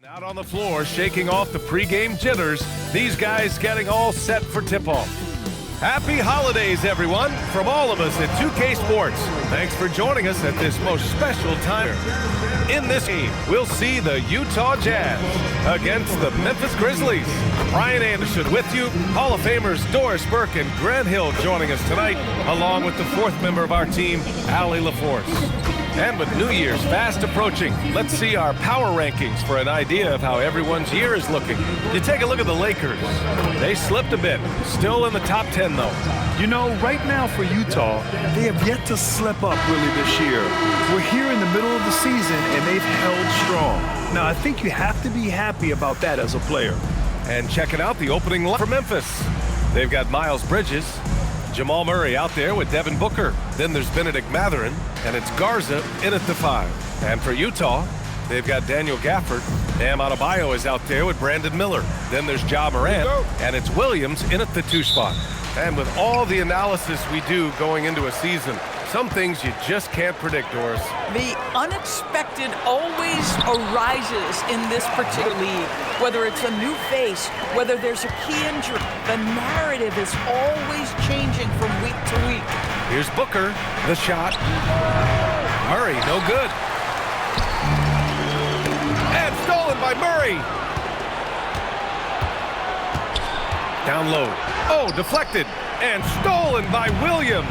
Out on the floor, shaking off the pregame jitters, these guys getting all set for tip-off. Happy holidays, everyone, from all of us at 2K Sports. Thanks for joining us at this most special time. In this game, we'll see the Utah Jazz against the Memphis Grizzlies. Brian Anderson with you, Hall of Famers Doris Burke and Grant Hill joining us tonight, along with the fourth member of our team, Allie LaForce. And with New Year's fast approaching, let's see our power rankings for an idea of how everyone's year is looking. You take a look at the Lakers. They slipped a bit, still in the top 10 though. You know, right now for Utah, they have yet to slip up really this year. We're here in the middle of the season and they've held strong. Now, I think you have to be happy about that as a player. And checking out the opening line for Memphis. They've got Miles Bridges, Jamal Murray out there with Devin Booker. Then there's Benedict Mathurin, and it's Garza in at the 5. And for Utah, they've got Daniel Gafford. Bam Adebayo is out there with Brandon Miller. Then there's Ja Morant, and it's Williams in at the 2 spot. And with all the analysis we do going into a season, some things you just can't predict, Doris. The unexpected always arises in this particular league. Whether it's a new face, whether there's a key injury, the narrative is always changing from week to week. Here's Booker, the shot. Murray, no good. And stolen by Murray. Down low. Oh, deflected. And stolen by Williams.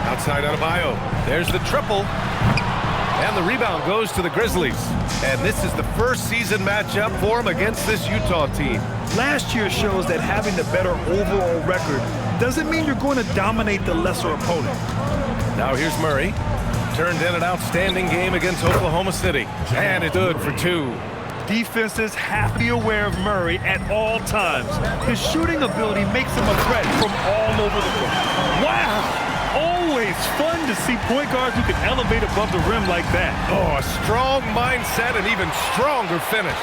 Outside Adebayo. There's the triple. And the rebound goes to the Grizzlies. And this is the first season matchup for them against this Utah team. Last year shows that having the better overall record doesn't mean you're going to dominate the lesser opponent. Now here's Murray. Turned in an outstanding game against Oklahoma City. And it's good for 2. Defenses have to be aware of Murray at all times. His shooting ability makes him a threat from all over the court. Wow! Always fun to see point guards who can elevate above the rim like that. Oh, a strong mindset and even stronger finish.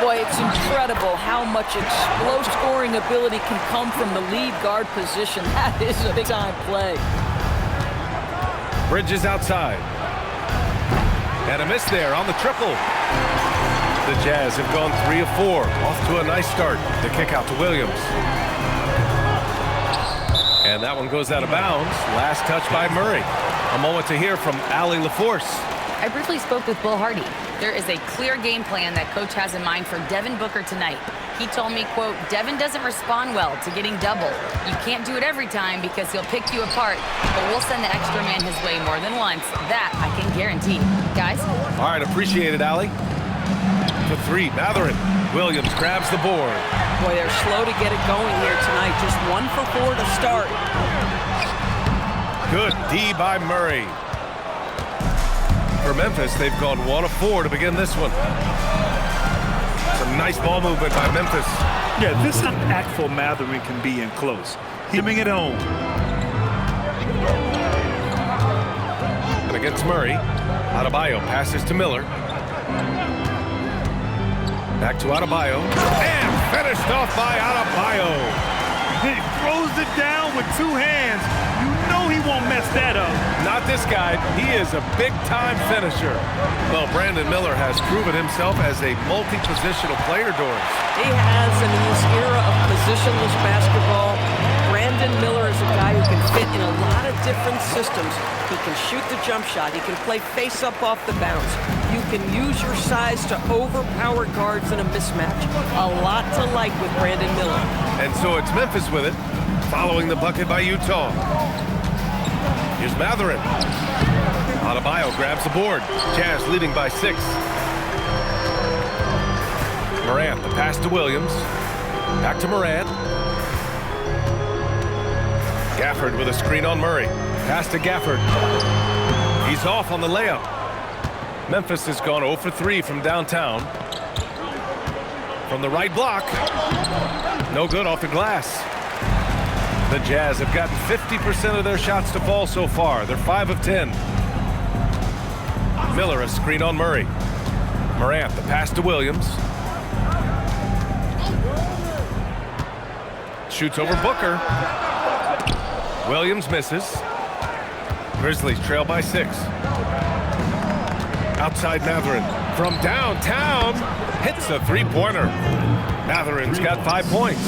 Boy, it's incredible how much explosive scoring ability can come from the lead guard position. That is a big-time play. Bridges outside. And a miss there on the triple. The Jazz have gone 3 of 4. Off to a nice start. The kick out to Williams. And that one goes out of bounds. Last touch by Murray. A moment to hear from Allie LaForce. I briefly spoke with Bill Hardy. There is a clear game plan that coach has in mind for Devin Booker tonight. He told me, quote, Devin doesn't respond well to getting double. You can't do it every time because he'll pick you apart, but we'll send the extra man his way more than once. That I can guarantee. Guys? All right, appreciate it, Allie. For 3, Mathurin. Williams grabs the board. Boy, they're slow to get it going here tonight. Just 1 for 4 to start. Good D by Murray. For Memphis, they've gone 1 of 4 to begin this one. Some nice ball movement by Memphis. Yeah, this is how impactful Mathurin can be in close. Hitting it home. And against Murray, Adebayo passes to Miller. Back to Adebayo. And finished off by Adebayo. He throws it down with 2 hands. You know he won't mess that up. Not this guy. He is a big-time finisher. Well, Brandon Miller has proven himself as a multi-positional player, Doris. He has, and in this era of positionless basketball, Brandon Miller is a guy who can fit in a lot of different systems. He can shoot the jump shot. He can play face-up off the bounce. You can use your size to overpower guards in a mismatch. A lot to like with Brandon Miller. And so it's Memphis with it, following the bucket by Utah. Here's Mathurin. Adebayo grabs the board. Jazz leading by 6. Morant, the pass to Williams. Back to Morant. Gafford with a screen on Murray. Pass to Gafford. He's off on the layup. Memphis has gone 0 for 3 from downtown. From the right block. No good off the glass. The Jazz have gotten 50% of their shots to fall so far. They're 5 of 10. Miller a screen on Murray. Morant, the pass to Williams. Shoots over Booker. Williams misses. Grizzlies trail by 6. Outside Matherin from downtown, hits a three-pointer. Matherin's got 5 points.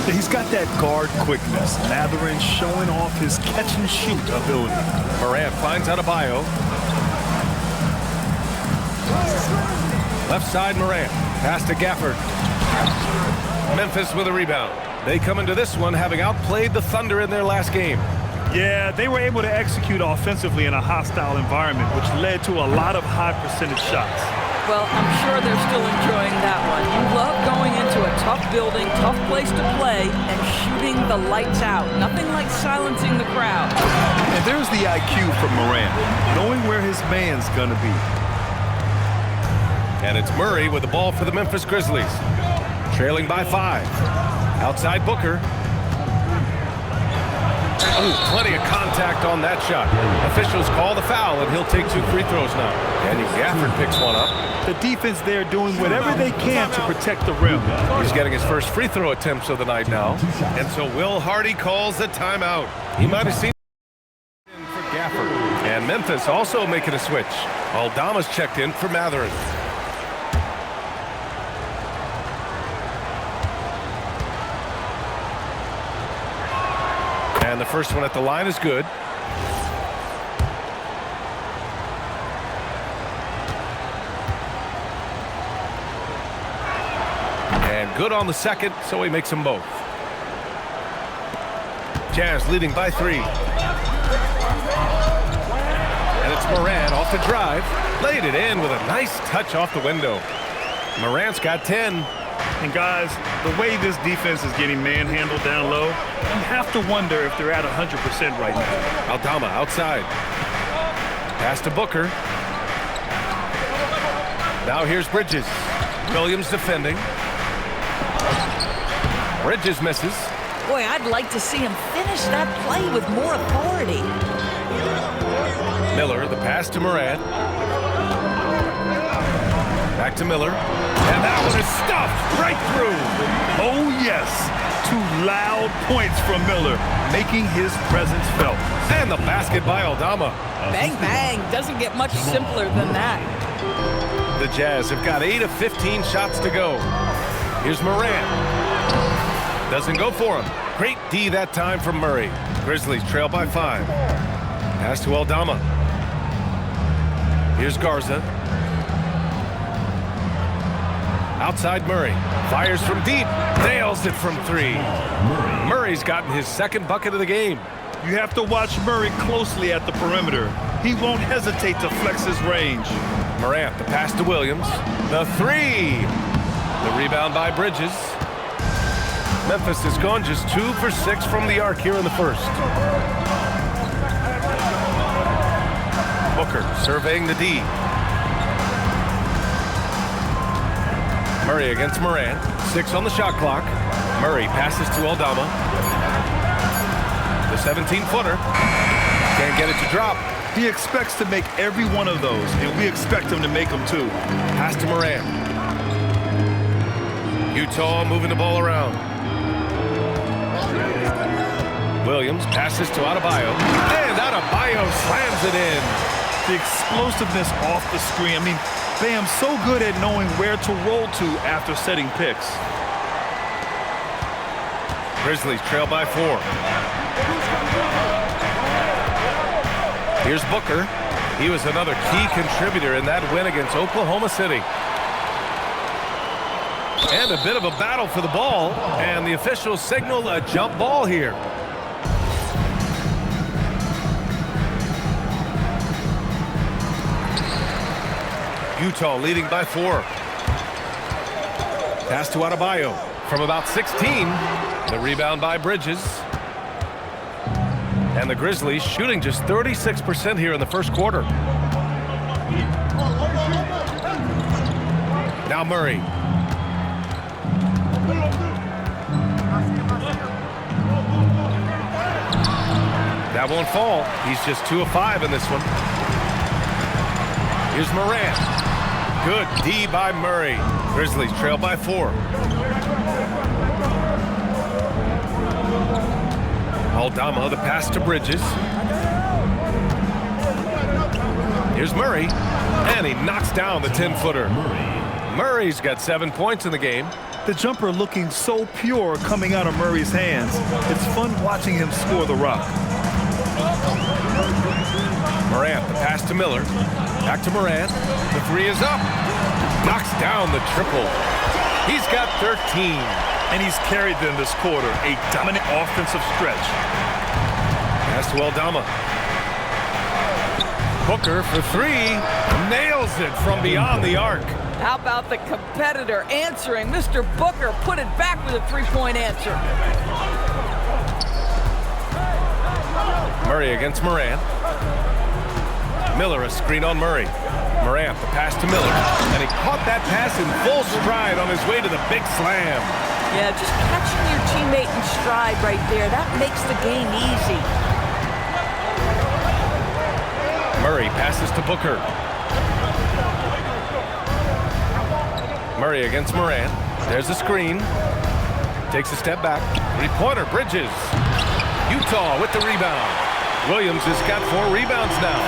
He's got that guard quickness. Matherin showing off his catch-and-shoot ability. Morant finds Adebayo. Left side Morant, pass to Gafford. Memphis with a rebound. They come into this one having outplayed the Thunder in their last game. Yeah, they were able to execute offensively in a hostile environment, which led to a lot of high-percentage shots. Well, I'm sure they're still enjoying that one. You love going into a tough building, tough place to play, and shooting the lights out. Nothing like silencing the crowd. And there's the IQ from Morant, knowing where his man's gonna be. And it's Murray with the ball for the Memphis Grizzlies. Trailing by 5. Outside Booker. Oh, plenty of contact on that shot. Officials call the foul, and he'll take 2 free throws now. And Gafford picks one up. The defense there doing whatever they can to protect the rim. He's getting his first free throw attempts of the night now. And so Will Hardy calls the timeout. He might have seen for Gafford. And Memphis also making a switch. Aldama's checked in for Matherin. And the first one at the line is good. And good on the second, so he makes them both. Jazz leading by 3. And it's Morant off the drive. Laid it in with a nice touch off the window. Morant's got 10. And guys, the way this defense is getting manhandled down low, you have to wonder if they're at 100% right now. Aldama outside. Pass to Booker. Now here's Bridges. Williams defending. Bridges misses. Boy, I'd like to see him finish that play with more authority. Miller, the pass to Morant. Back to Miller. And that one is stuffed right through. Oh, yes. 2 loud points from Miller, making his presence felt. And the basket by Aldama. Bang, bang. Doesn't get much simpler than that. The Jazz have got 8 of 15 shots to go. Here's Morant. Doesn't go for him. Great D that time from Murray. Grizzlies trail by 5. Pass to Aldama. Here's Garza. Outside Murray. Fires from deep. Nails it from 3. Murray's gotten his second bucket of the game. You have to watch Murray closely at the perimeter. He won't hesitate to flex his range. Morant, the pass to Williams. The 3. The rebound by Bridges. Memphis has gone just 2 for 6 from the arc here in the first. Booker surveying the D. Murray against Morant. 6 on the shot clock. Murray passes to Aldama. The 17-footer. Can't get it to drop. He expects to make every one of those, and we expect him to make them too. Pass to Morant. Utah moving the ball around. Williams passes to Adebayo. And Adebayo slams it in. The explosiveness off the screen. I mean, Bam's so good at knowing where to roll to after setting picks. Grizzlies trail by 4. Here's Booker. He was another key contributor in that win against Oklahoma City. And a bit of a battle for the ball, and the officials signal a jump ball here. Utah leading by 4. Pass to Adebayo from about 16. The rebound by Bridges. And the Grizzlies shooting just 36% here in the first quarter. Now Murray. That won't fall. He's just 2 of 5 in this one. Here's Morant. Good D by Murray. Grizzlies trail by 4. Aldama, the pass to Bridges. Here's Murray. And he knocks down the 10-footer. Murray's got 7 points in the game. The jumper looking so pure coming out of Murray's hands. It's fun watching him score the rock. Morant, the pass to Miller. Back to Morant. The three is up. Knocks down the triple. He's got 13. And he's carried them this quarter. A dominant offensive stretch. Pass to Aldama. Booker for three. Nails it from beyond the arc. How about the competitor answering? Mr. Booker put it back with a three-point answer. Murray against Morant. Miller a screen on Murray. Morant the pass to Miller. And he caught that pass in full stride on his way to the big slam. Yeah, just catching your teammate in stride right there, that makes the game easy. Murray passes to Booker. Murray against Morant. There's a screen. Takes a step back. Three-pointer, Bridges. Utah with the rebound. Williams has got 4 rebounds now.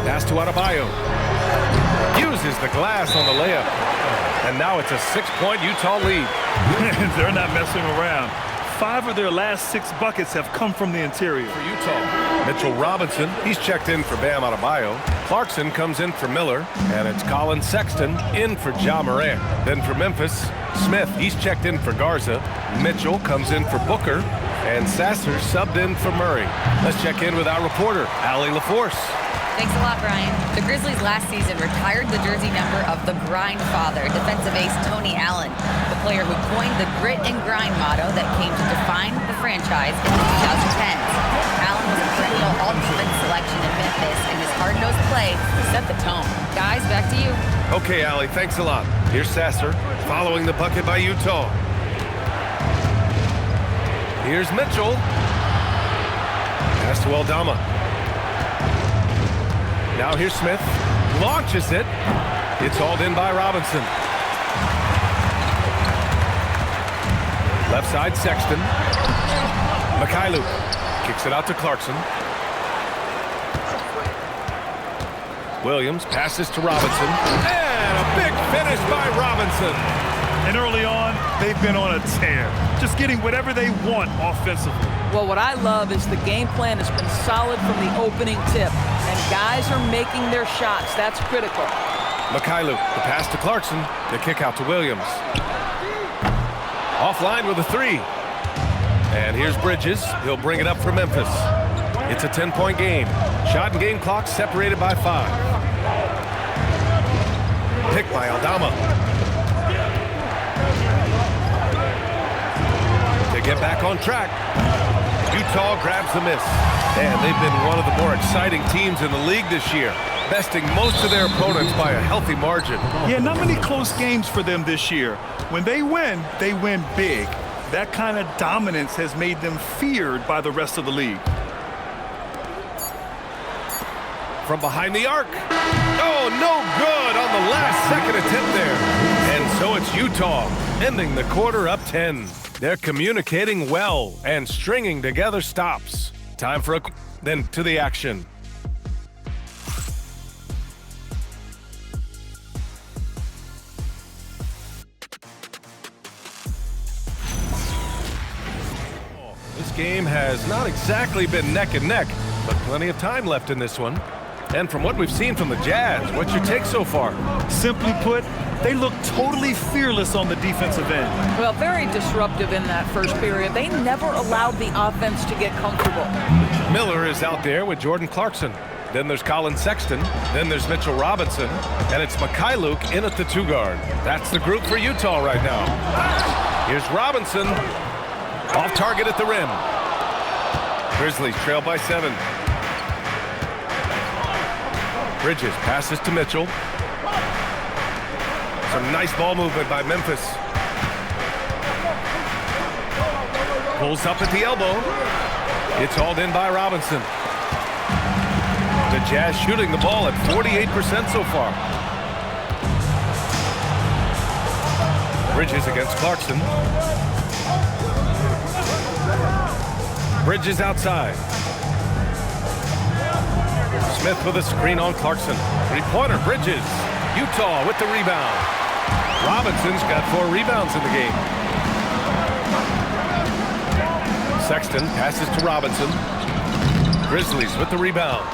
Pass to Adebayo. Uses the glass on the layup. And now it's a 6-point Utah lead. They're not messing around. 5 of their last 6 buckets have come from the interior. For Utah, Mitchell Robinson, he's checked in for Bam Adebayo. Clarkson comes in for Miller, and it's Colin Sexton in for Ja Morant. Then for Memphis, Smith, he's checked in for Garza. Mitchell comes in for Booker, and Sasser subbed in for Murray. Let's check in with our reporter, Allie LaForce. Thanks a lot, Brian. The Grizzlies last season retired the jersey number of the grind father, defensive ace Tony Allen, the player who coined the grit and grind motto that came to define the franchise in the 2010s. Allen was a perennial all-defense selection in Memphis, and his hard-nosed play set the tone. Guys, back to you. Okay, Allie, thanks a lot. Here's Sasser following the bucket by Utah. Here's Mitchell. Pass to Aldama. Now here's Smith. Launches it. It's hauled in by Robinson. Left side, Sexton. Mikhailuk kicks it out to Clarkson. Williams passes to Robinson. And a big finish by Robinson. And early on, they've been on a tear. Just getting whatever they want offensively. Well, what I love is the game plan has been solid from the opening tip. And guys are making their shots. That's critical. Mikhailuk, the pass to Clarkson. The kick out to Williams. Offline with a three. And here's Bridges. He'll bring it up for Memphis. It's a 10-point game. Shot and game clock separated by 5. Pick by Aldama. To get back on track, Utah grabs the miss. And they've been one of the more exciting teams in the league this year, besting most of their opponents by a healthy margin. Yeah, not many close games for them this year. When they win big. That kind of dominance has made them feared by the rest of the league. From behind the arc. Oh, no good on the last second attempt there. And so it's Utah ending the quarter up 10. They're communicating well and stringing together stops. Time for then to the action. This game has not exactly been neck and neck, but plenty of time left in this one. And from what we've seen from the Jazz, what's your take so far? Simply put, they look totally fearless on the defensive end. Well, very disruptive in that first period. They never allowed the offense to get comfortable. Miller is out there with Jordan Clarkson. Then there's Colin Sexton. Then there's Mitchell Robinson. And it's Mikhailuk in at the 2 guard. That's the group for Utah right now. Here's Robinson. Off target at the rim. Grizzlies trail by 7. Bridges passes to Mitchell. Some nice ball movement by Memphis. Pulls up at the elbow. It's hauled in by Robinson. The Jazz shooting the ball at 48% so far. Bridges against Clarkson. Bridges outside. Smith with a screen on Clarkson. Three-pointer, Bridges. Utah with the rebound. Robinson's got 4 rebounds in the game. Sexton passes to Robinson. Grizzlies with the rebound.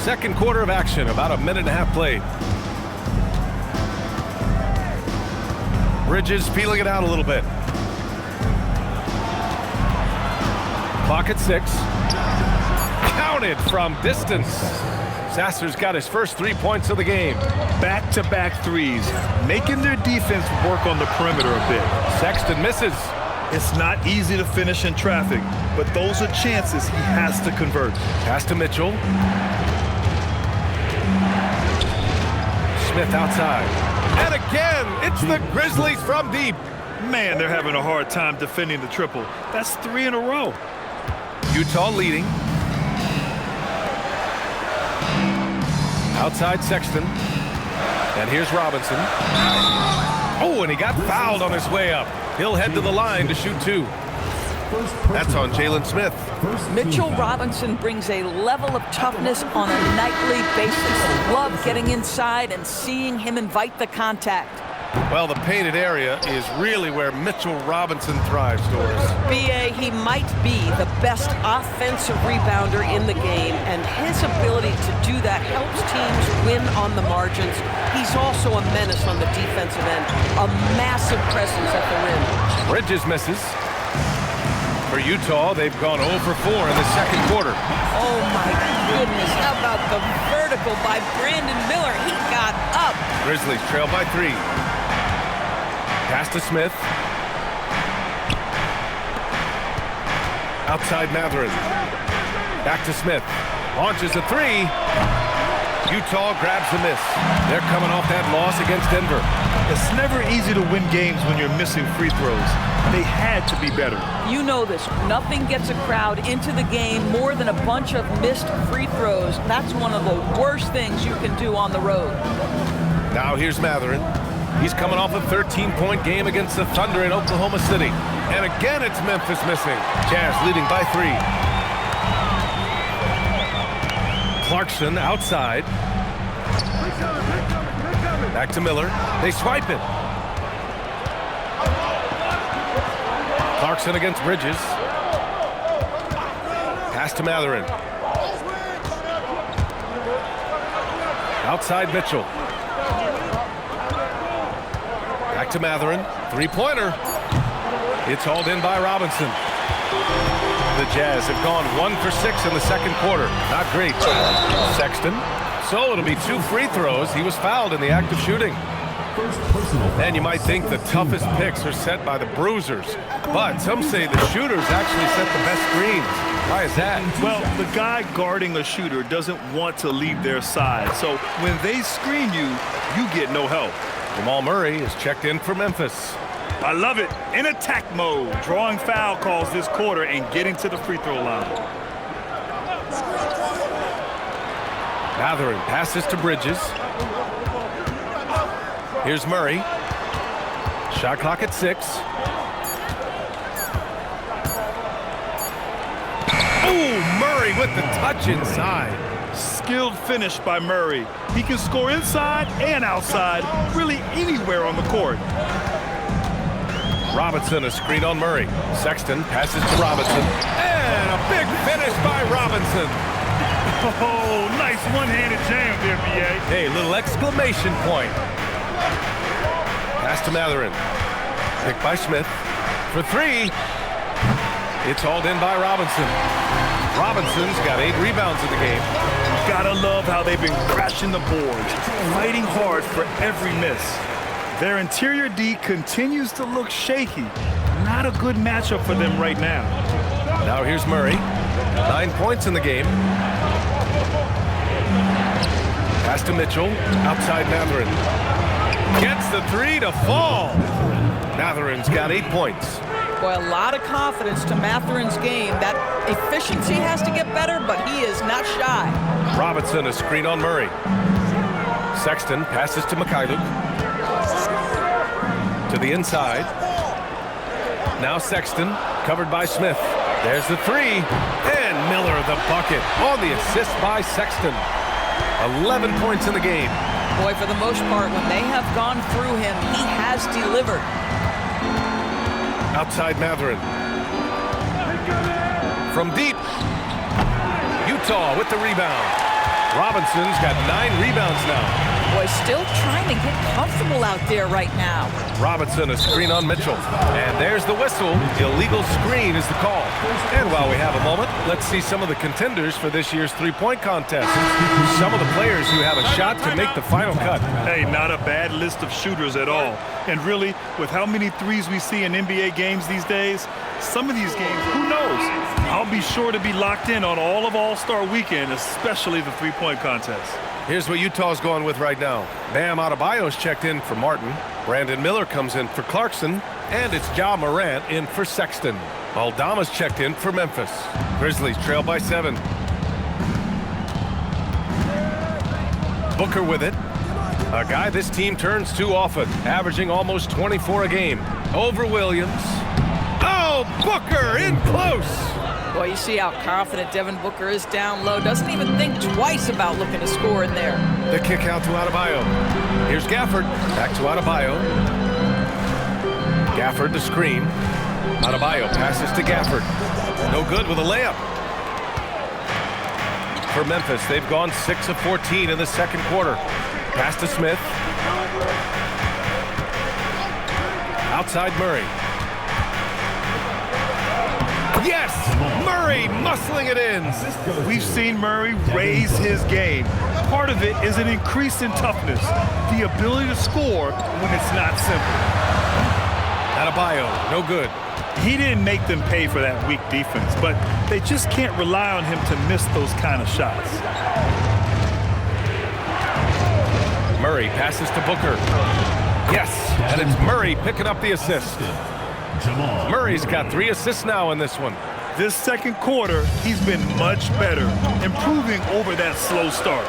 Second quarter of action, about a minute and a half played. Bridges feeling it out a little bit. Clock at 6. Counted from distance. Sasser's got his first 3 points of the game. Back-to-back threes, making their defense work on the perimeter a bit. Sexton misses. It's not easy to finish in traffic, but those are chances he has to convert. Pass to Mitchell. Smith outside. And again, it's the Grizzlies from deep. Man, they're having a hard time defending the triple. That's 3 in a row. Utah leading. Outside Sexton. And here's Robinson. Oh, and he got fouled on his way up. He'll head to the line to shoot 2. That's on Jalen Smith. Mitchell Robinson brings a level of toughness on a nightly basis. Love getting inside and seeing him invite the contact. Well, the painted area is really where Mitchell Robinson thrives, Doris. B.A., he might be the best offensive rebounder in the game, and his ability to do that helps teams win on the margins. He's also a menace on the defensive end, a massive presence at the rim. Bridges misses. For Utah, they've gone 0 for 4 in the second quarter. Oh, my goodness. How about the vertical by Brandon Miller? He got up. Grizzlies trail by 3. Pass to Smith. Outside Matherin. Back to Smith. Launches a 3. Utah grabs the miss. They're coming off that loss against Denver. It's never easy to win games when you're missing free throws. They had to be better. You know this. Nothing gets a crowd into the game more than a bunch of missed free throws. That's one of the worst things you can do on the road. Now here's Matherin. He's coming off a 13-point game against the Thunder in Oklahoma City. And again, it's Memphis missing. Jazz leading by 3. Clarkson outside. Back to Miller. They swipe it. Clarkson against Bridges. Pass to Matherin. Outside Mitchell. Back to Matherin. Three-pointer. It's hauled in by Robinson. The Jazz have gone 1 for 6 in the second quarter. Not great. Sexton. So it'll be 2 free throws. He was fouled in the act of shooting. And you might think the toughest picks are set by the bruisers. But some say the shooters actually set the best screens. Why is that? Well, the guy guarding a shooter doesn't want to leave their side. So when they screen you, you get no help. Jamal Murray is checked in for Memphis. I love it. In attack mode, drawing foul calls this quarter and getting to the free throw line. Matherin passes to Bridges. Here's Murray. Shot clock at 6. Oh, Murray with the touch inside. Skilled finish by Murray. He can score inside and outside, really anywhere on the court. Robinson, a screen on Murray. Sexton passes to Robinson. And a big finish by Robinson. Oh, nice one-handed jam there, B.A. Hey, little exclamation point. Pass to Matherin. Picked by Smith. For 3. It's hauled in by Robinson. Robinson's got 8 rebounds in the game. Gotta love how they've been crashing the boards, fighting hard for every miss. Their interior D continues to look shaky. Not a good matchup for them right now. Now here's Murray. 9 points in the game. Pass to Mitchell. Outside Matherin. Gets the 3 to fall. Matherin's got 8 points. Boy, a lot of confidence to Matherin's game. That efficiency has to get better, but he is not shy. Robinson, a screen on Murray. Sexton passes to Mikhailuk. To the inside. Now Sexton, covered by Smith. There's the three, and Miller the bucket on the assist by Sexton. 11 points in the game. Boy, for the most part, when they have gone through him, he has delivered. Outside Matherin. From deep. Utah with the rebound. Robinson's got 9 rebounds now. Boy, still trying to get comfortable out there right now. Robinson, a screen on Mitchell. And there's the whistle. Illegal screen is the call. And while we have a moment, let's see some of the contenders for this year's three-point contest. Some of the players who have a shot to make the final cut. Hey, not a bad list of shooters at all. And really, with how many threes we see in NBA games these days, some of these games, who knows? I'll be sure to be locked in on all of All-Star Weekend, especially the three-point contest. Here's what Utah's going with right now. Bam Adebayo's checked in for Martin. Brandon Miller comes in for Clarkson. And it's Ja Morant in for Sexton. Aldama's checked in for Memphis. Grizzlies trail by 7. Booker with it. A guy this team turns to often, averaging almost 24 a game. Over Williams. Oh, Booker in close. Boy, you see how confident Devin Booker is down low. Doesn't even think twice about looking to score in there. The kick out to Adebayo. Here's Gafford. Back to Adebayo. Gafford the screen. Adebayo passes to Gafford. No good with a layup. For Memphis, they've gone 6 of 14 in the second quarter. Pass to Smith. Outside Murray. Yes! Murray muscling it in. We've seen Murray raise his game. Part of it is an increase in toughness, the ability to score when it's not simple. Adebayo, no good. He didn't make them pay for that weak defense, but they just can't rely on him to miss those kind of shots. Murray passes to Booker. Yes, and it's Murray picking up the assist. Murray's got 3 assists now in this one. This second quarter, he's been much better, improving over that slow start.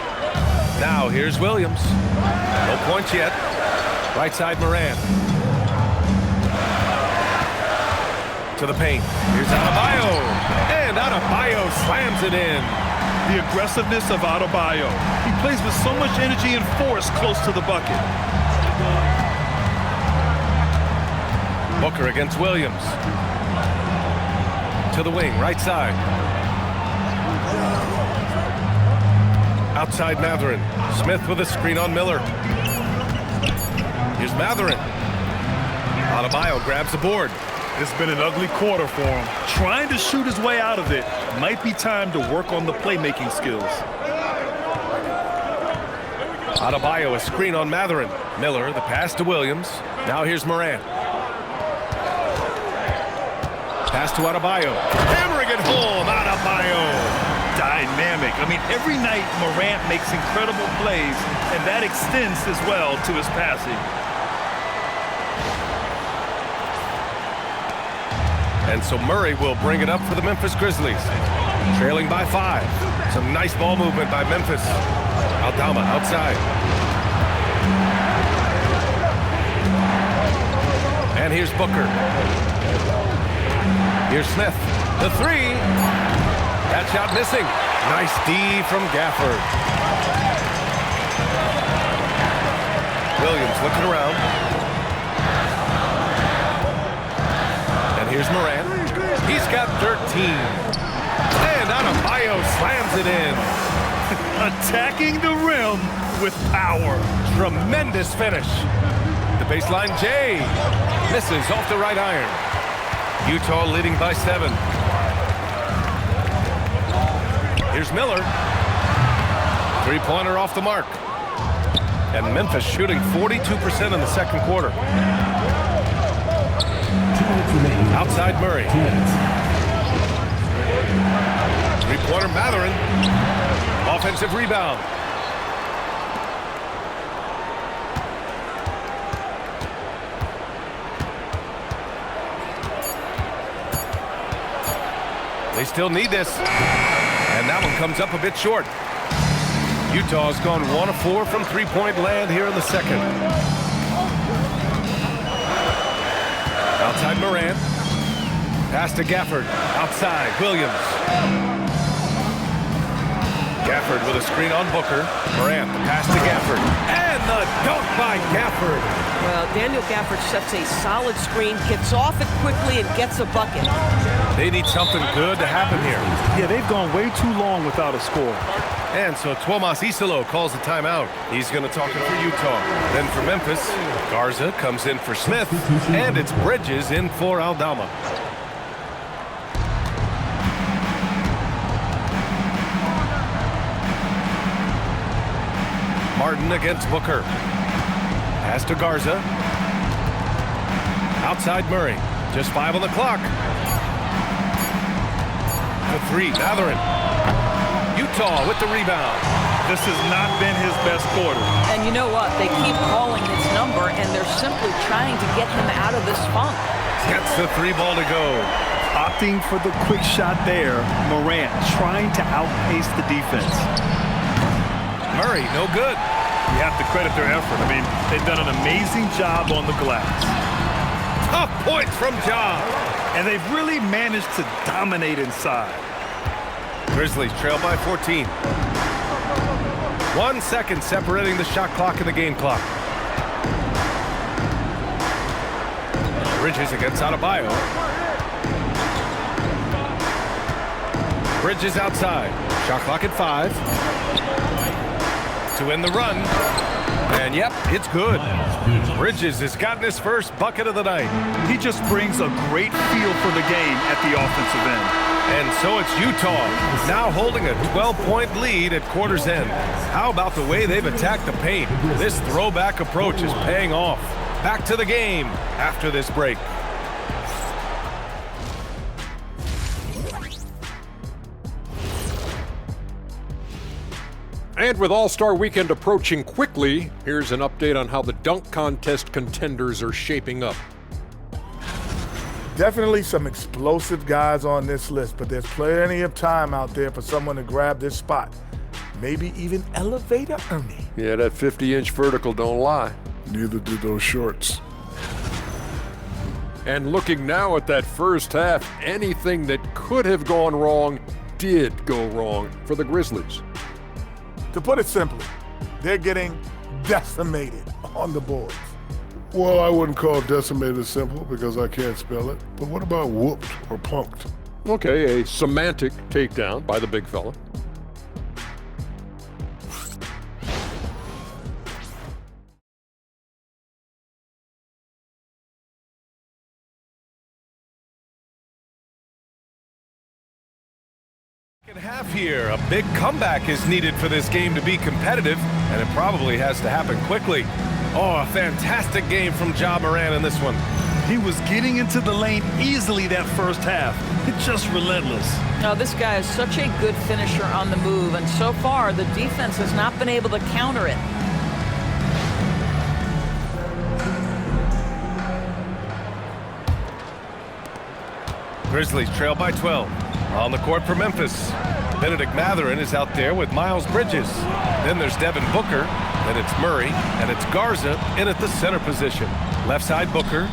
Now here's Williams. No points yet. Right side Moran. To the paint. Here's Adebayo. And Adebayo slams it in. The aggressiveness of Adebayo. He plays with so much energy and force close to the bucket. Booker against Williams. To the wing, right side. Outside Matherin. Smith with a screen on Miller. Here's Matherin. Adebayo grabs the board. It's been an ugly quarter for him. Trying to shoot his way out of it. Might be time to work on the playmaking skills. Adebayo, a screen on Matherin. Miller, the pass to Williams. Now here's Morant. Pass to Adebayo. Hammering it home. Adebayo. Dynamic. I mean, every night Morant makes incredible plays, and that extends as well to his passing. And so Murray will bring it up for the Memphis Grizzlies. Trailing by 5. Some nice ball movement by Memphis. Aldama outside. And here's Booker. Here's Smith. The 3. That shot missing. Nice D from Gafford. Williams looking around. And here's Morant. He's got 13. And Adebayo slams it in. Attacking the rim with power. Tremendous finish. The baseline J. Misses off the right iron. Utah leading by 7. Here's Miller. Three-pointer off the mark. And Memphis shooting 42% in the second quarter. Outside Murray. Three-pointer Matherin. Offensive rebound. They still need this. And that one comes up a bit short. Utah's gone 1 of 4 from three-point land here in the second. Outside Morant. Pass to Gafford. Outside, Williams. Gafford with a screen on Booker. Morant, the pass to Gafford. And the dunk by Gafford. Well, Daniel Gafford sets a solid screen, gets off it quickly, and gets a bucket. They need something good to happen here. Yeah, they've gone way too long without a score. And so Tuomas Isalo calls a timeout. He's going to talk it for Utah. Then for Memphis, Garza comes in for Smith, and it's Bridges in for Aldama. Martin against Booker. Pass to Garza. Outside Murray. Just 5 on the clock. The 3, Mathurin. Utah with the rebound. This has not been his best quarter. And you know what? They keep calling his number, and they're simply trying to get him out of this funk. Gets the 3 ball to go. Opting for the quick shot there. Morant trying to outpace the defense. Murray, no good. You have to credit their effort. I mean, they've done an amazing job on the glass. Tough points from Ja. And they've really managed to dominate inside. Grizzlies trail by 14. 1 second separating the shot clock and the game clock. Bridges against Adebayo. Bridges outside. Shot clock at 5. To end the run. And yep, it's good. Bridges has gotten his first bucket of the night. He just brings a great feel for the game at the offensive end. And so it's Utah, now holding a 12-point lead at quarter's end. How about the way they've attacked the paint? This throwback approach is paying off. Back to the game after this break. And with All-Star Weekend approaching quickly, here's an update on how the dunk contest contenders are shaping up. Definitely some explosive guys on this list, but there's plenty of time out there for someone to grab this spot. Maybe even Elevator Ernie. Yeah, that 50-inch vertical don't lie. Neither did those shorts. And looking now at that first half, anything that could have gone wrong did go wrong for the Grizzlies. To put it simply, they're getting decimated on the boards. Well, I wouldn't call decimated simple because I can't spell it. But what about whooped or punked? Okay, a semantic takedown by the big fella. Second half here, a big comeback is needed for this game to be competitive, and it probably has to happen quickly. Oh, a fantastic game from Ja Morant in this one. He was getting into the lane easily that first half. It's just relentless. Now, this guy is such a good finisher on the move, and so far, the defense has not been able to counter it. Grizzlies trail by 12. On the court for Memphis. Benedict Mathurin is out there with Miles Bridges. Then there's Devin Booker. Then it's Murray. And it's Garza in at the center position. Left side Booker.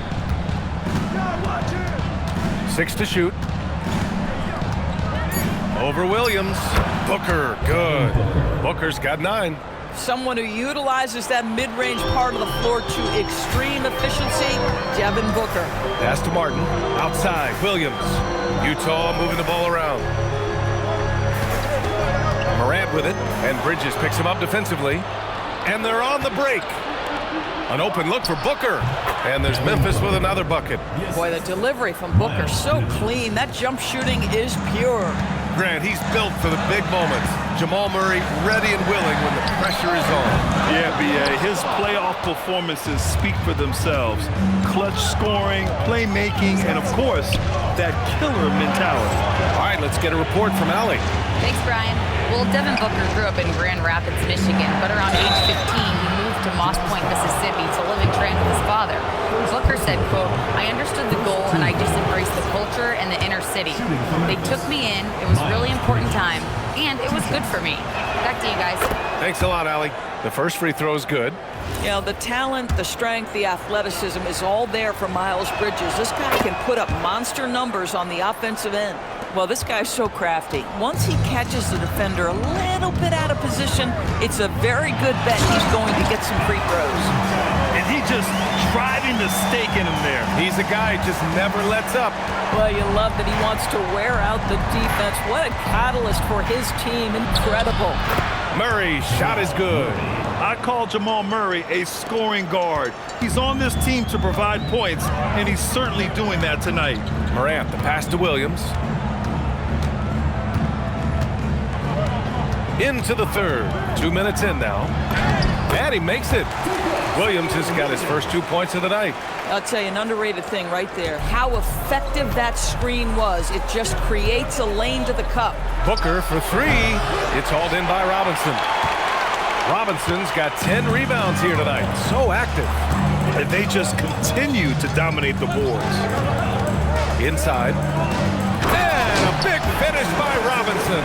6 to shoot. Over Williams. Booker, good. Booker's got 9. Someone who utilizes that mid-range part of the floor to extreme efficiency, Devin Booker. Pass to Martin. Outside, Williams. Utah moving the ball around. Morant with it, and Bridges picks him up defensively. And they're on the break. An open look for Booker. And there's Memphis with another bucket. Boy, the delivery from Booker, so clean. That jump shooting is pure. Grant, he's built for the big moments. Jamal Murray ready and willing when the pressure is on. Yeah, B.A., his playoff performances speak for themselves. Clutch scoring, playmaking, and of course, that killer mentality. All right, let's get a report from Allie. Thanks, Brian. Well, Devin Booker grew up in Grand Rapids, Michigan, but around age 15, he moved to Moss Point, Mississippi to live and train with his father. Booker said, quote, "I understood the goal and I just embraced the culture and the inner city. They took me in, it was a really important time, and it was good for me." Back to you guys. Thanks a lot, Allie. The first free throw is good. You know, the talent, the strength, the athleticism is all there for Miles Bridges. This guy can put up monster numbers on the offensive end. Well, this guy's so crafty. Once he catches the defender a little bit out of position, it's a very good bet he's going to get some free throws. And he just driving the stake in him there. He's a guy who just never lets up. Well, you love that he wants to wear out the defense. What a catalyst for his team. Incredible. Murray's shot is good. I call Jamal Murray a scoring guard. He's on this team to provide points, and he's certainly doing that tonight. Morant, the pass to Williams. Into the third. 2 minutes in now. And he makes it. Williams has got his first 2 points of the night. I'll tell you, an underrated thing right there. How effective that screen was. It just creates a lane to the cup. Booker for three. It's hauled in by Robinson. Robinson's got 10 rebounds here tonight. So active. And they just continue to dominate the boards. Inside. And a big finish by Robinson.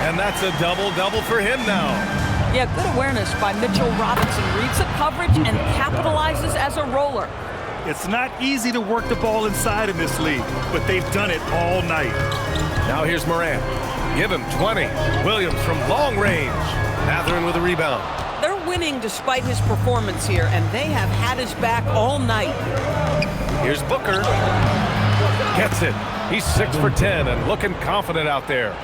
And that's a double-double for him now. Yeah, good awareness by Mitchell Robinson. Reads the coverage and capitalizes as a roller. It's not easy to work the ball inside in this league, but they've done it all night. Now here's Morant. Give him 20. Williams from long range. Mathurin with a rebound. They're winning despite his performance here, and they have had his back all night. Here's Booker. Gets it. He's 6 for 10 and looking confident out there.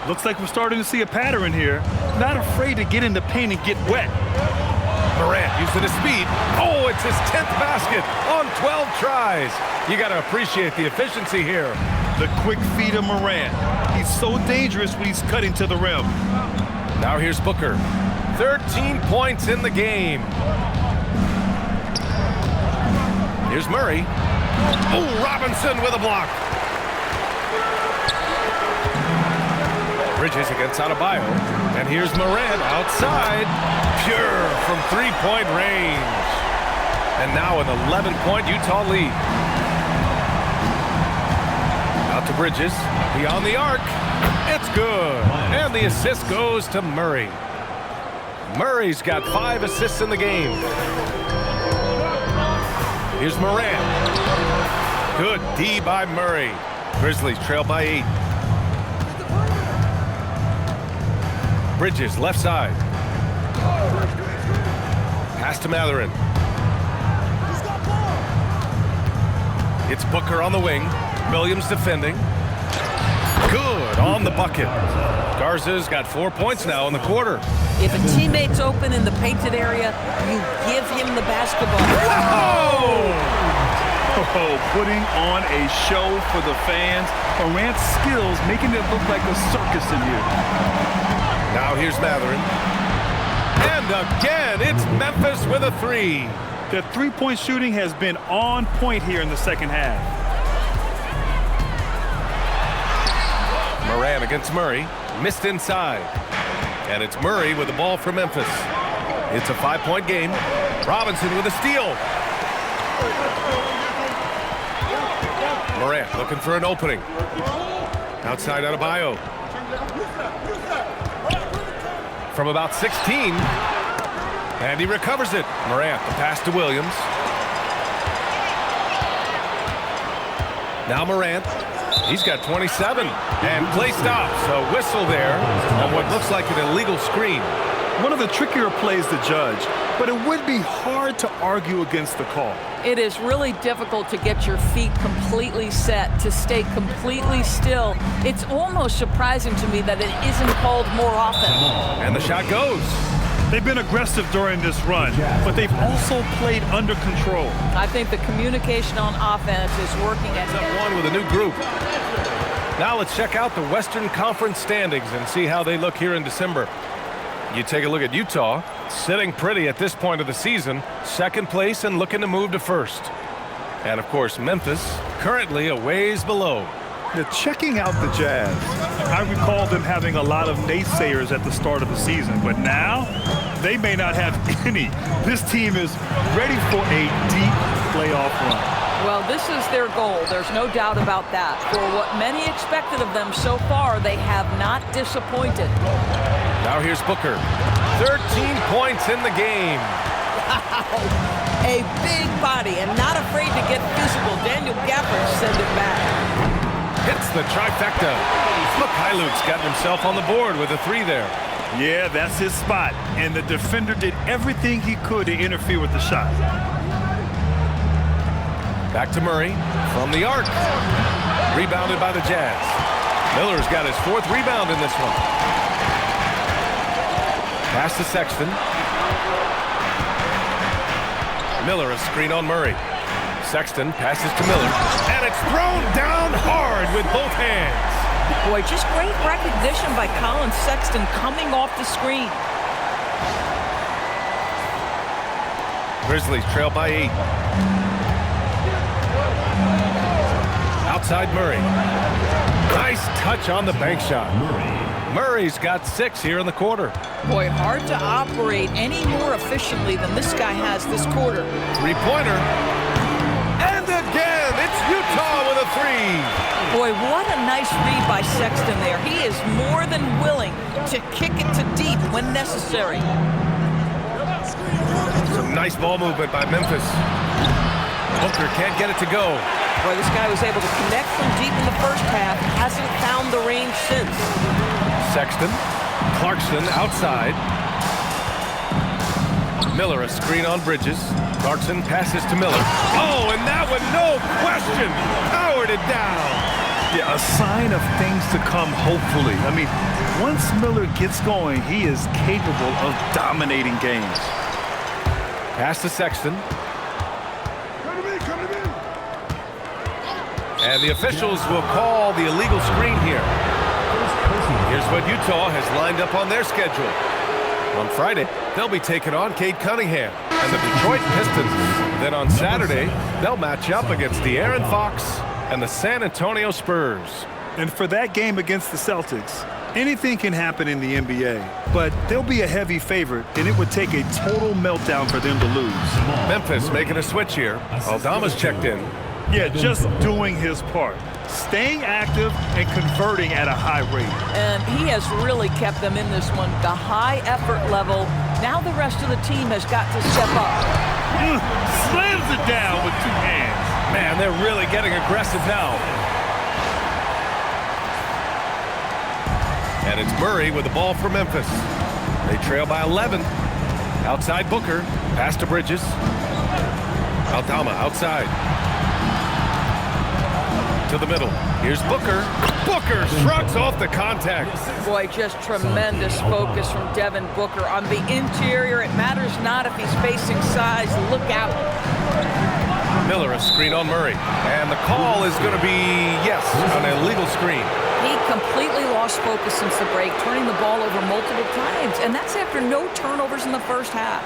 Looks like we're starting to see a pattern here. Not afraid to get in the paint and get wet. Morant using his speed. Oh, it's his 10th basket on 12 tries. You got to appreciate the efficiency here. The quick feed of Morant. He's so dangerous when he's cutting to the rim. Now here's Booker. 13 points in the game. Here's Murray. Oh, Robinson with a block. Bridges against Adebayo. And here's Morant outside. Pure from three-point range. And now an 11-point Utah lead. Out to Bridges. Beyond the arc. It's good. And the assist goes to Murray. Murray's got 5 assists in the game. Here's Morant. Good D by Murray. Grizzlies trail by 8. Bridges, left side. Pass to Mathurin. It's Booker on the wing. Williams defending. Good on the bucket. Garza's got 4 points now in the quarter. If a teammate's open in the painted area, you give him the basketball. Whoa! Oh, putting on a show for the fans. Morant's skills making it look like a circus in here. Now here's Mathurin. And again, it's Memphis with a 3. The three-point shooting has been on point here in the second half. Morant against Murray. Missed inside. And it's Murray with the ball for Memphis. It's a 5-point game. Robinson with a steal. Morant looking for an opening. Outside Adebayo. From about 16. And he recovers it. Morant, the pass to Williams. Now Morant. He's got 27. And play stops. A whistle there on what looks like an illegal screen. One of the trickier plays to judge, but it would be hard to argue against the call. It is really difficult to get your feet completely set, to stay completely still. It's almost surprising to me that it isn't called more often. And the shot goes. They've been aggressive during this run, but they've also played under control. I think the communication on offense is working at One with a new group. Now let's check out the Western Conference standings and see how they look here in December. You take a look at Utah, sitting pretty at this point of the season, second place and looking to move to first. And of course, Memphis, currently a ways below. Now, checking out the Jazz, I recall them having a lot of naysayers at the start of the season, but now they may not have any. This team is ready for a deep playoff run. Well, this is their goal. There's no doubt about that. For what many expected of them so far, they have not disappointed. Now here's Booker. 13 points in the game. Wow. A big body and not afraid to get physical. Daniel Gafford send it back. Hits the trifecta. Mikhailuk's gotten himself on the board with a 3 there. Yeah, that's his spot. And the defender did everything he could to interfere with the shot. Back to Murray from the arc. Rebounded by the Jazz. Miller's got his 4th rebound in this one. Pass to Sexton. Miller a screen on Murray. Sexton passes to Miller. And it's thrown down hard with both hands. Boy, just great recognition by Colin Sexton coming off the screen. Grizzlies trail by 8. Outside Murray. Nice touch on the bank shot. Murray's got 6 here in the quarter. Boy, hard to operate any more efficiently than this guy has this quarter. 3-pointer. And again, it's Utah with a 3. Boy, what a nice read by Sexton there. He is more than willing to kick it to deep when necessary. Some nice ball movement by Memphis. Booker can't get it to go. Boy, this guy was able to connect from deep in the first half. Hasn't found the range since. Sexton. Clarkson outside. Miller a screen on Bridges. Clarkson passes to Miller. Oh, and that one, no question, powered it down. Yeah, a sign of things to come, hopefully. I mean, once Miller gets going, he is capable of dominating games. Pass to Sexton. And the officials will call the illegal screen here. Here's what Utah has lined up on their schedule. On Friday, they'll be taking on Cade Cunningham and the Detroit Pistons. Then on Saturday, they'll match up against De'Aaron Fox and the San Antonio Spurs. And for that game against the Celtics, anything can happen in the NBA, but they'll be a heavy favorite, and it would take a total meltdown for them to lose. Memphis making a switch here. Aldama's checked in. Yeah, just doing his part. Staying active and converting at a high rate. And he has really kept them in this one. The high effort level. Now the rest of the team has got to step up. Slams it down with 2 hands. Man, they're really getting aggressive now. And it's Murray with the ball for Memphis. They trail by 11. Outside Booker. Pass to Bridges. Aldama outside. To the middle. Here's Booker. Booker shrugs off the contact. Boy, just tremendous focus from Devin Booker on the interior. It matters not if he's facing size. Look out. Miller a screen on Murray. And the call is going to be, yes, an illegal screen. He completely lost focus since the break, turning the ball over multiple times. And that's after no turnovers in the first half.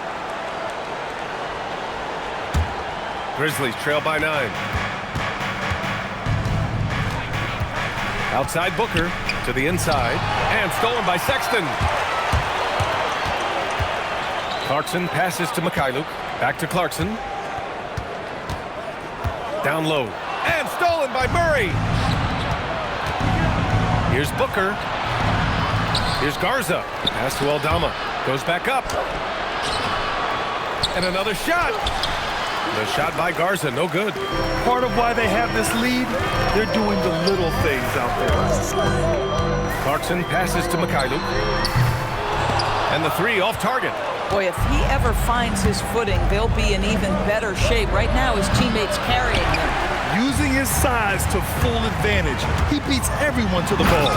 Grizzlies trail by 9. Outside Booker to the inside and stolen by Sexton. Clarkson passes to Mikhailuk. Back to Clarkson. Down low and stolen by Murray. Here's Booker. Here's Garza. Pass to Aldama. Goes back up. And another shot. The shot by Garza, no good. Part of why they have this lead, they're doing the little things out there. Clarkson passes to Mikhailuk. And the 3 off target. Boy, if he ever finds his footing, they'll be in even better shape. Right now, his teammates carrying him. Using his size to full advantage, he beats everyone to the ball.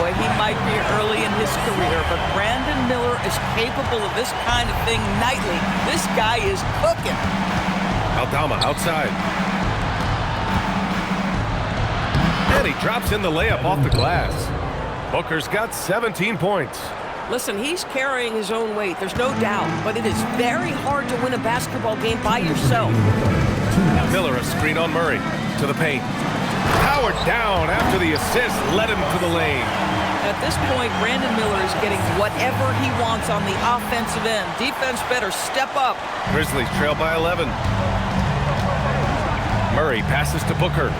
Boy, he might be early in his career, but Brandon Miller is capable of this kind of thing nightly. This guy is cooking. Aldama outside. And he drops in the layup off the glass. Booker's got 17 points. Listen, he's carrying his own weight, there's no doubt, but it is very hard to win a basketball game by yourself. Miller a screen on Murray to the paint. Powered down after the assist led him to the lane. At this point, Brandon Miller is getting whatever he wants on the offensive end. Defense better step up. Grizzlies trail by 11. Murray passes to Booker.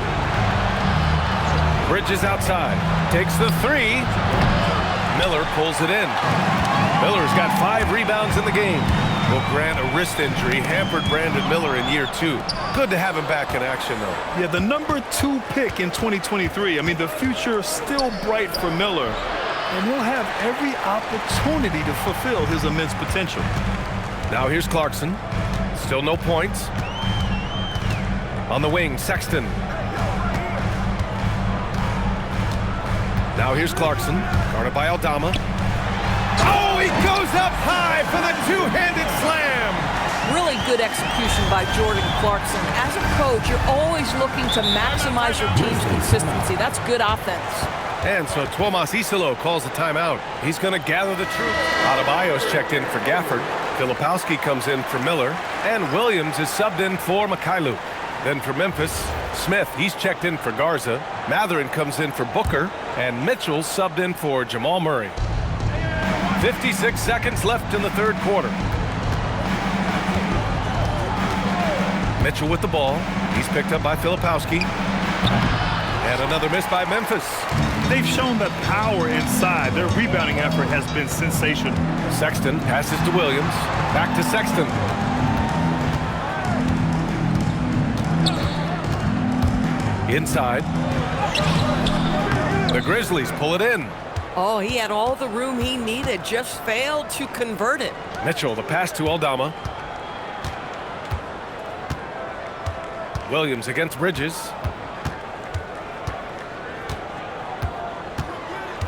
Bridges outside. Takes the 3. Miller pulls it in. Miller's got 5 rebounds in the game. Will grant a wrist injury hampered Brandon Miller in year 2. Good to have him back in action, though. Yeah, the number 2 pick in 2023. I mean, the future is still bright for Miller, and he'll have every opportunity to fulfill his immense potential. Now here's Clarkson. Still no points. On the wing, Sexton. Now here's Clarkson, guarded by Aldama. Oh, he goes up high for the two-handed slam. Really good execution by Jordan Clarkson. As a coach, you're always looking to maximize your team's consistency. That's good offense. And so Tuomas Isolo calls a timeout. He's going to gather the troops. Adebayo's checked in for Gafford. Filipowski comes in for Miller. And Williams is subbed in for Mikhailuk. Then for Memphis, Smith, he's checked in for Garza. Matherin comes in for Booker. And Mitchell subbed in for Jamal Murray. 56 seconds left in the third quarter. Mitchell with the ball. He's picked up by Filipowski. And another miss by Memphis. They've shown that power inside. Their rebounding effort has been sensational. Sexton passes to Williams. Back to Sexton. Inside. The Grizzlies pull it in. Oh, he had all the room he needed, just failed to convert it. Mitchell, the pass to Aldama. Williams against Bridges.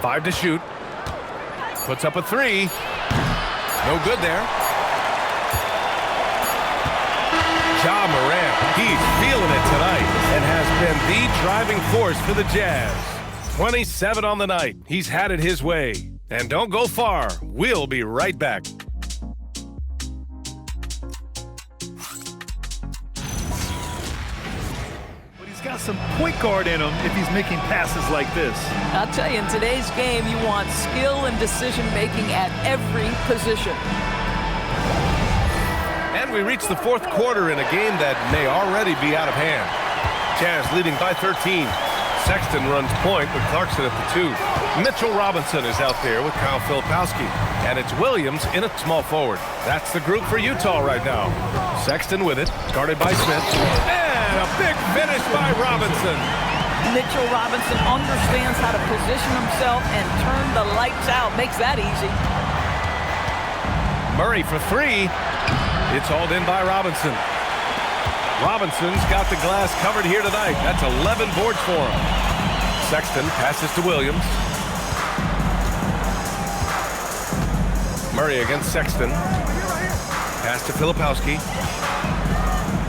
5 to shoot. Puts up a 3. No good there. Ja Morant, he's feeling it tonight and has been the driving force for the Jazz. 27 on the night. He's had it his way. And don't go far. We'll be right back. But he's got some point guard in him if he's making passes like this. I'll tell you, in today's game, you want skill and decision-making at every position. And we reach the fourth quarter in a game that may already be out of hand. Jazz leading by 13. Sexton runs point with Clarkson at the 2. Mitchell Robinson is out there with Kyle Filipowski. And it's Williams in a small forward. That's the group for Utah right now. Sexton with it, guarded by Smith. And a big finish by Robinson. Mitchell Robinson understands how to position himself and turn the lights out. Makes that easy. Murray for 3. It's hauled in by Robinson. Robinson's got the glass covered here tonight. That's 11 boards for him. Sexton passes to Williams. Murray against Sexton. Pass to Filipowski.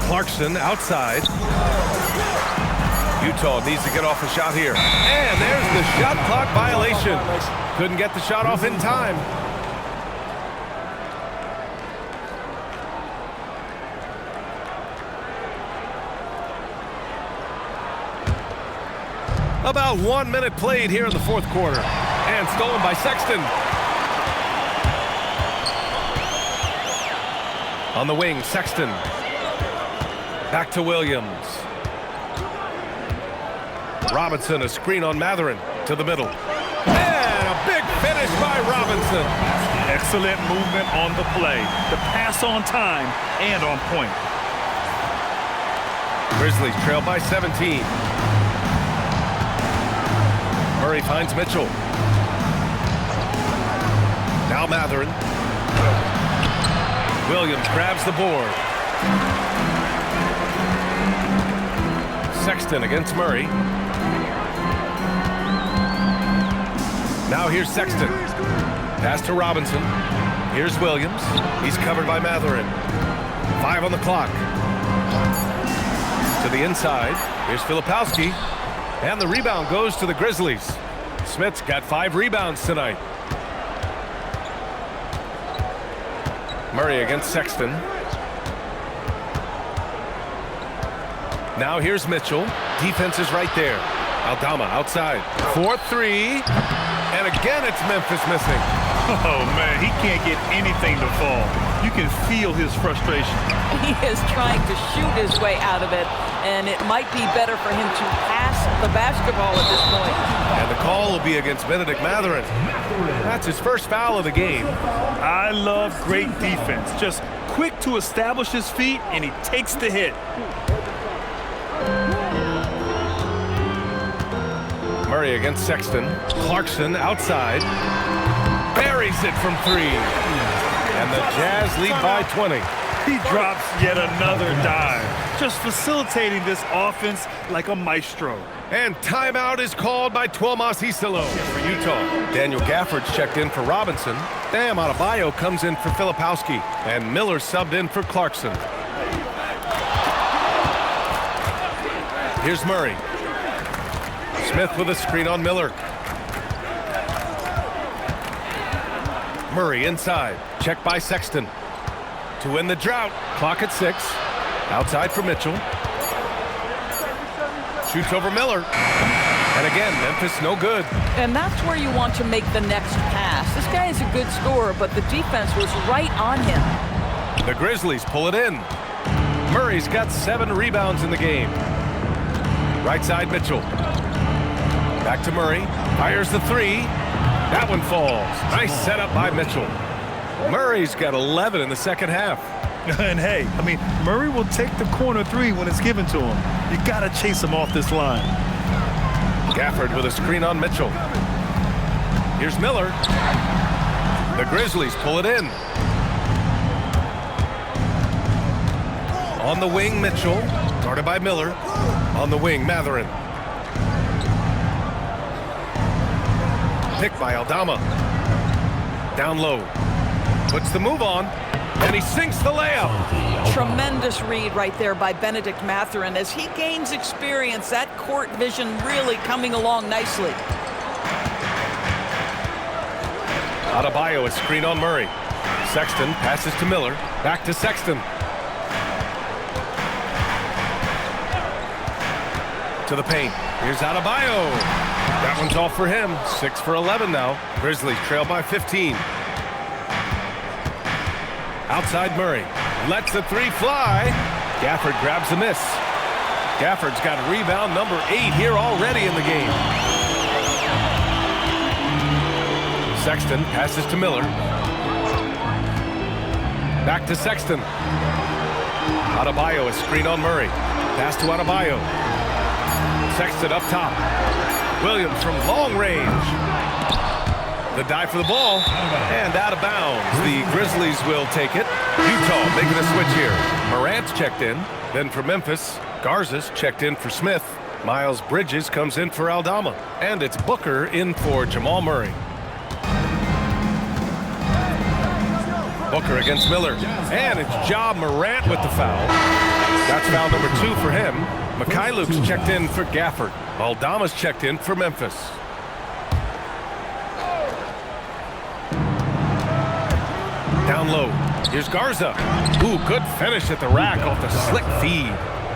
Clarkson outside. Utah needs to get off a shot here. And there's the shot clock violation. Couldn't get the shot off in time. About 1 minute played here in the fourth quarter. And stolen by Sexton. On the wing, Sexton. Back to Williams. Robinson, a screen on Matherin to the middle. And a big finish by Robinson. Excellent movement on the play. The pass on time and on point. Grizzlies trail by 17. Murray finds Mitchell. Now Matherin. Williams grabs the board. Sexton against Murray. Now here's Sexton. Pass to Robinson. Here's Williams. He's covered by Matherin. 5 on the clock. To the inside. Here's Filipowski. And the rebound goes to the Grizzlies. Smith's got 5 rebounds tonight. Murray against Sexton. Now here's Mitchell. Defense is right there. Aldama outside. 4-3. And again it's Memphis missing. Oh, man, he can't get anything to fall. You can feel his frustration. He is trying to shoot his way out of it, and it might be better for him to pass the basketball at this point. And the call will be against Benedict Mathurin. That's his first foul of the game. I love great defense. Just quick to establish his feet, and he takes the hit. Murray against Sexton. Clarkson outside. Buries it from 3. And the Jazz lead by 20. He drops yet another dime, just facilitating this offense like a maestro. And timeout is called by Tuomas Isalo for Utah. Daniel Gafford's checked in for Robinson. Bam Adebayo comes in for Filipowski. And Miller subbed in for Clarkson. Here's Murray. Smith with a screen on Miller. Murray inside. Checked by Sexton. To win the drought. Clock at 6. Outside for Mitchell. Shoots over Miller. And again, Memphis no good. And that's where you want to make the next pass. This guy is a good scorer, but the defense was right on him. The Grizzlies pull it in. Murray's got 7 rebounds in the game. Right side Mitchell. Back to Murray. Fires the 3. That one falls. Nice setup by Mitchell. Murray's got 11 in the second half. And hey, I mean, Murray will take the corner 3 when it's given to him. You got to chase him off this line. Gafford with a screen on Mitchell. Here's Miller. The Grizzlies pull it in. On the wing, Mitchell. Guarded by Miller. On the wing, Mathurin. Picked by Aldama. Down low. Puts the move on. And he sinks the layup. Tremendous read right there by Benedict Mathurin. As he gains experience, that court vision really coming along nicely. Adebayo, a screen on Murray. Sexton passes to Miller. Back to Sexton. To the paint. Here's Adebayo. That one's off for him. 6 for 11 now. Grizzlies trail by 15. Outside Murray. Lets the 3 fly. Gafford grabs the miss. Gafford's got rebound number 8 here already in the game. Sexton passes to Miller. Back to Sexton. Adebayo, a screen on Murray. Pass to Adebayo. Sexton up top. Williams from long range. The dive for the ball, and out of bounds. The Grizzlies will take it. Utah making a switch here. Morant's checked in. Then for Memphis, Garza's checked in for Smith. Miles Bridges comes in for Aldama. And it's Booker in for Jamal Murray. Booker against Miller. And it's Ja Morant with the foul. That's foul number 2 for him. Mikhailuk's checked in for Gafford. Aldama's checked in for Memphis. Down low. Here's Garza. Ooh, good finish at the rack off the slick feed.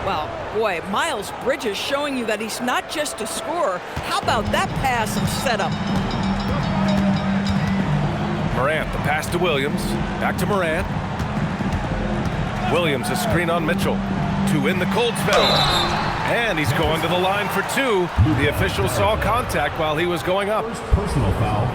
Well, boy, Miles Bridges showing you that he's not just a scorer. How about that pass and setup? Morant, the pass to Williams. Back to Morant. Williams, a screen on Mitchell. To win the cold spell. And he's going to the line for 2. The official saw contact while he was going up. Personal foul.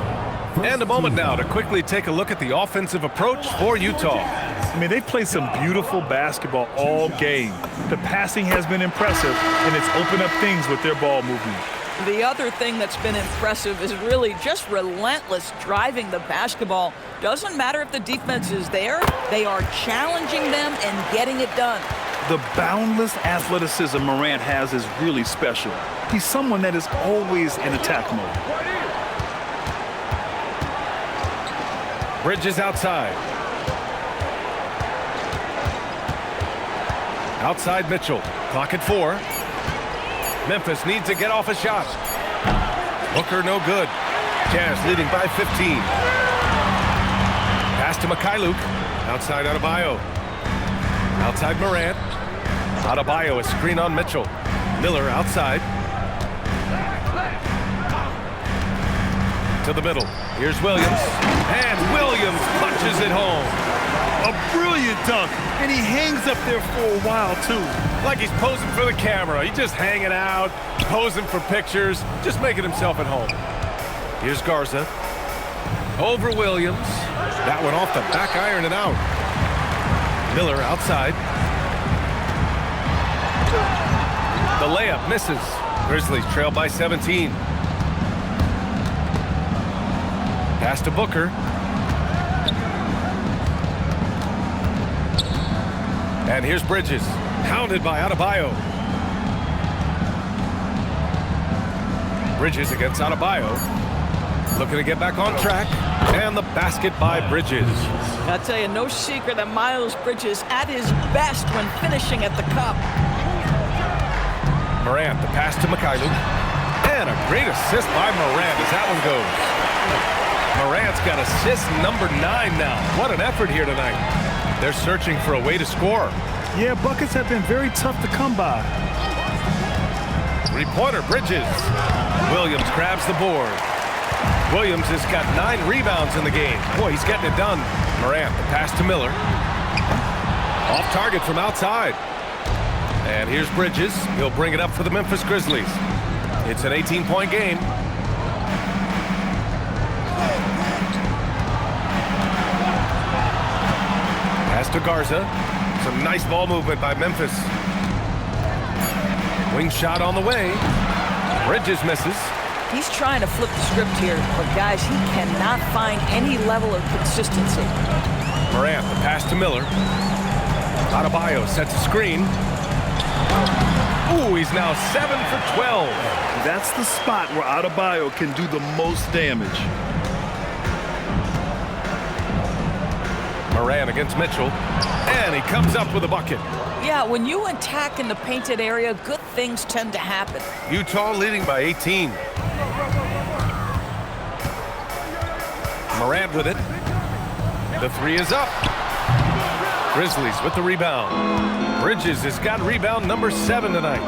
And a moment now to quickly take a look at the offensive approach for Utah. I mean, they've played some beautiful basketball all game. The passing has been impressive, and it's opened up things with their ball movement. The other thing that's been impressive is really just relentless driving the basketball. Doesn't matter if the defense is there, they are challenging them and getting it done. The boundless athleticism Morant has is really special. He's someone that is always in attack mode. Bridges outside. Outside Mitchell. Clock at 4. Memphis needs to get off a shot. Booker no good. Jazz leading by 15. Pass to Mikhailuk. Outside Adebayo. Outside Morant. Adebayo, a screen on Mitchell. Miller outside. To the middle. Here's Williams, and Williams punches it home. A brilliant dunk, and he hangs up there for a while, too. Like he's posing for the camera. He's just hanging out, posing for pictures, just making himself at home. Here's Garza. Over Williams. That one off the back iron and out. Miller outside. The layup misses. Grizzlies trail by 17. Pass to Booker. And here's Bridges. Hounded by Adebayo. Bridges against Adebayo. Looking to get back on track. And the basket by Bridges. I'll tell you, no secret that Miles Bridges at his best when finishing at the cup. Morant, the pass to Mikhailuk. And a great assist by Morant as that one goes. Morant's got assist number 9 now. What an effort here tonight. They're searching for a way to score. Yeah, buckets have been very tough to come by. Three-pointer, Bridges. Williams grabs the board. Williams has got 9 rebounds in the game. Boy, he's getting it done. Morant, the pass to Miller. Off target from outside. And here's Bridges. He'll bring it up for the Memphis Grizzlies. It's an 18-point game. Pass to Garza. Some nice ball movement by Memphis. Wing shot on the way. Bridges misses. He's trying to flip the script here, but guys, he cannot find any level of consistency. Morant, the pass to Miller. Adebayo sets a screen. Ooh, he's now 7 for 12. That's the spot where Adebayo can do the most damage. Morant against Mitchell. And he comes up with a bucket. Yeah, when you attack in the painted area, good things tend to happen. Utah leading by 18. Morant with it. The three is up. Grizzlies with the rebound. Bridges has got rebound number 7 tonight.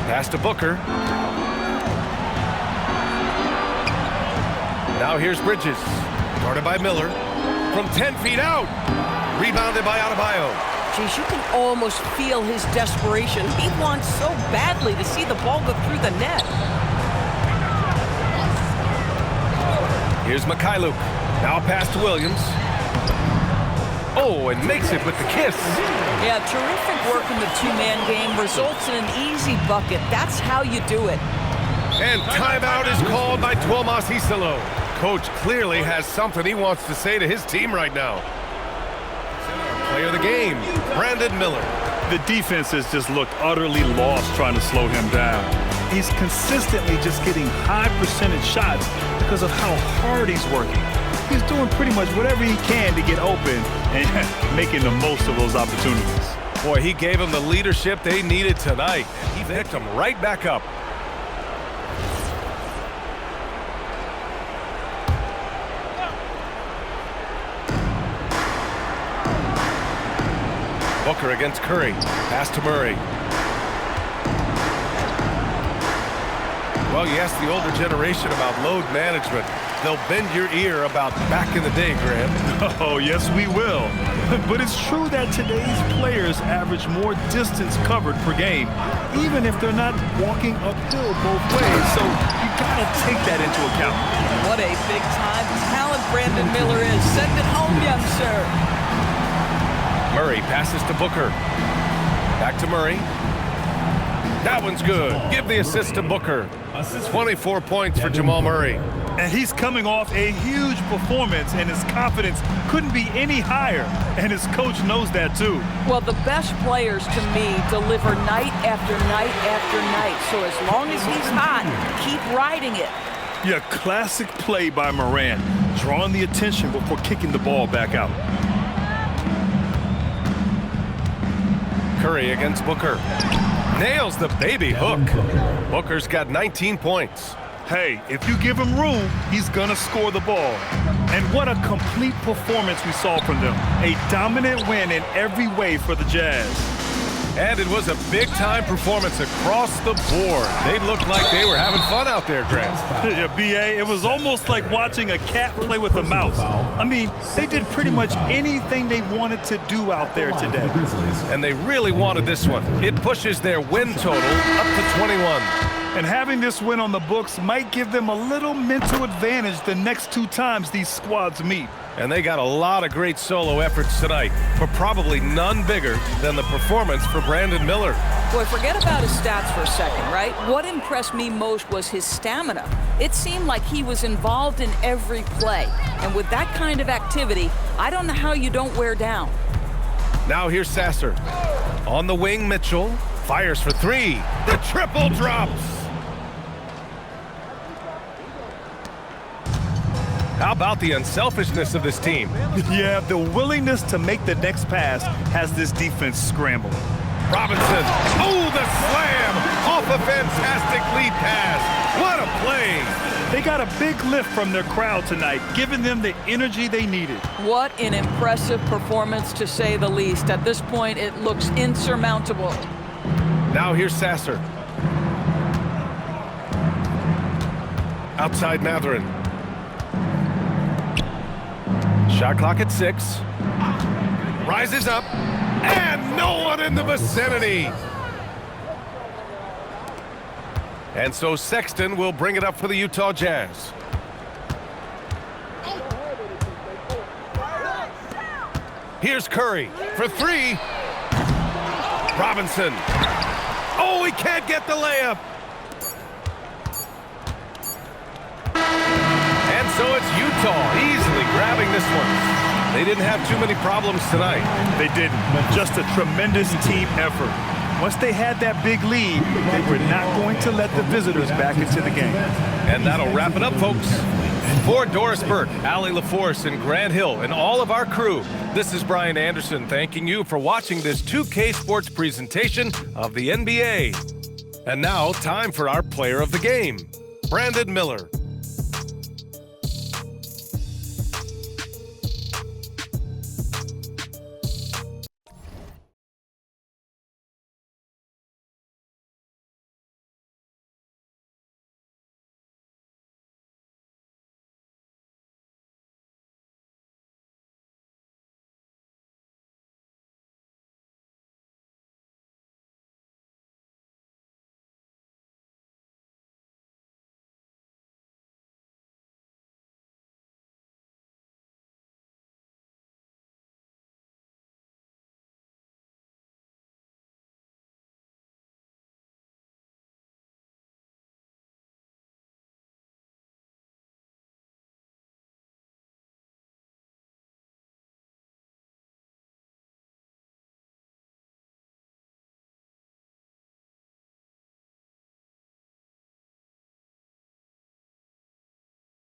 Pass to Booker. Now here's Bridges. Guarded by Miller. From 10 feet out. Rebounded by Adebayo. Geez, you can almost feel his desperation. He wants so badly to see the ball go through the net. Here's Mikhailuk. Now pass to Williams. Oh, and makes it with the kiss. Yeah, terrific work in the two-man game. Results in an easy bucket. That's how you do it. And timeout is called by Tuomas Hisalo. Coach clearly has something he wants to say to his team right now. Player of the game, Brandon Miller. The defense has just looked utterly lost trying to slow him down. He's consistently just getting high percentage shots because of how hard he's working. He's doing pretty much whatever he can to get open and making the most of those opportunities. Boy, he gave them the leadership they needed tonight. He picked them right back up. Booker against Curry. Pass to Murray. Well, you ask the older generation about load management. They'll bend your ear about back in the day, Graham. Oh, yes, we will. But it's true that today's players average more distance covered per game, even if they're not walking uphill both ways. So you gotta take that into account. What a big-time talent Brandon Miller is. Send it home, young sir. Murray passes to Booker. Back to Murray. That one's good. Give the assist to Booker. 24 points for Jamal Murray. And he's coming off a huge performance, and his confidence couldn't be any higher. And his coach knows that, too. Well, the best players, to me, deliver night after night after night. So as long as he's hot, keep riding it. Yeah, classic play by Morant, drawing the attention before kicking the ball back out. Curry against Booker. Nails the baby hook. Booker's got 19 points. Hey, if you give him room, he's gonna score the ball. And what a complete performance we saw from them. A dominant win in every way for the Jazz. And it was a big-time performance across the board. They looked like they were having fun out there, Grant. Yeah, B.A., it was almost like watching a cat play with a mouse. I mean, they did pretty much anything they wanted to do out there today. And they really wanted this one. It pushes their win total up to 21. And having this win on the books might give them a little mental advantage the next 2 times these squads meet. And they got a lot of great solo efforts tonight, but probably none bigger than the performance for Brandon Miller. Boy, forget about his stats for a second, right? What impressed me most was his stamina. It seemed like he was involved in every play. And with that kind of activity, I don't know how you don't wear down. Now here's Sasser. On the wing, Mitchell fires for 3. The triple drops. How about the unselfishness of this team? Yeah, the willingness to make the next pass has this defense scrambling. Robinson, oh, the slam off a fantastic lead pass. What a play. They got a big lift from their crowd tonight, giving them the energy they needed. What an impressive performance, to say the least. At this point, it looks insurmountable. Now here's Sasser. Outside Matherin. Shot clock at 6. Rises up. And no one in the vicinity. And so Sexton will bring it up for the Utah Jazz. Here's Curry for 3. Robinson. Oh, he can't get the layup. And so it's Utah easily grabbing this one. They didn't have too many problems tonight. They didn't. Just a tremendous team effort. Once they had that big lead, they were not going to let the visitors back into the game. And that'll wrap it up, folks. For Doris Burke, Allie LaForce, and Grant Hill, and all of our crew, this is Brian Anderson thanking you for watching this 2K Sports presentation of the NBA. And now, time for our player of the game, Brandon Miller.